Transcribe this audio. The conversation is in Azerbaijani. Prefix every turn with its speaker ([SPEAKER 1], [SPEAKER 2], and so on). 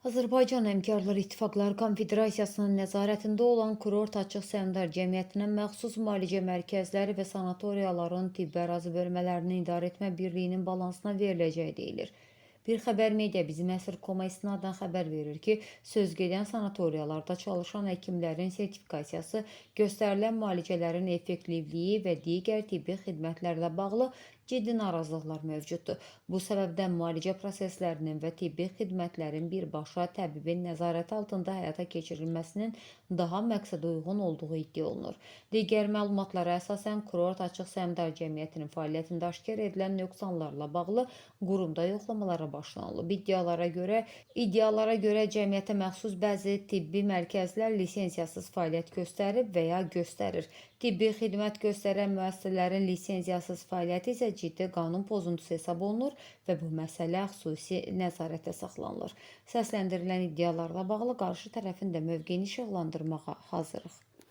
[SPEAKER 1] Azərbaycan Həmkarlar İttifaqları Konfederasiyasının nəzarətində olan Kurort Açıq Səhmdar Cəmiyyətinə məxsus müalicə mərkəzləri və sanatoriyaların tibbi ərazi bölmələrini idarə etmə birliyinin balansına veriləcəyi deyilir. Bir xəbər media bizim əsr.com-a istinadən xəbər verir ki, sözgedən sanatoriyalarda çalışan həkimlərin sertifikasiyası, göstərilən müalicələrin effektivliyi və digər tibbi xidmətlərlə bağlı ciddi narazılıqlar mövcuddur. Bu səbəbdən müalicə proseslərinin və tibbi xidmətlərin birbaşa təbibin nəzarəti altında həyata keçirilməsinin daha məqsədəuyğun olduğu iddia olunur. Digər məlumatlara əsasən Kurort Açıq Səhmdar Cəmiyyətinin fəaliyyətində aşkar edilən nöqsanlarla bağlı qurumda yoxlamalara başlanılıb. İddialara görə cəmiyyətə məxsus bəzi tibbi mərkəzlər lisensiyasız fəaliyyət göstərib və ya göstərir. Tibbi xidmət göstərən müəssisələrin lisensiyasız fəaliyyəti isə ciddi qanun pozuntusu hesab olunur və bu məsələ xüsusi nəzarətdə saxlanılır. Səsləndirilən iddialarla bağlı qarşı tərəfin də mövqeyini işıqlandırmağa hazırıq.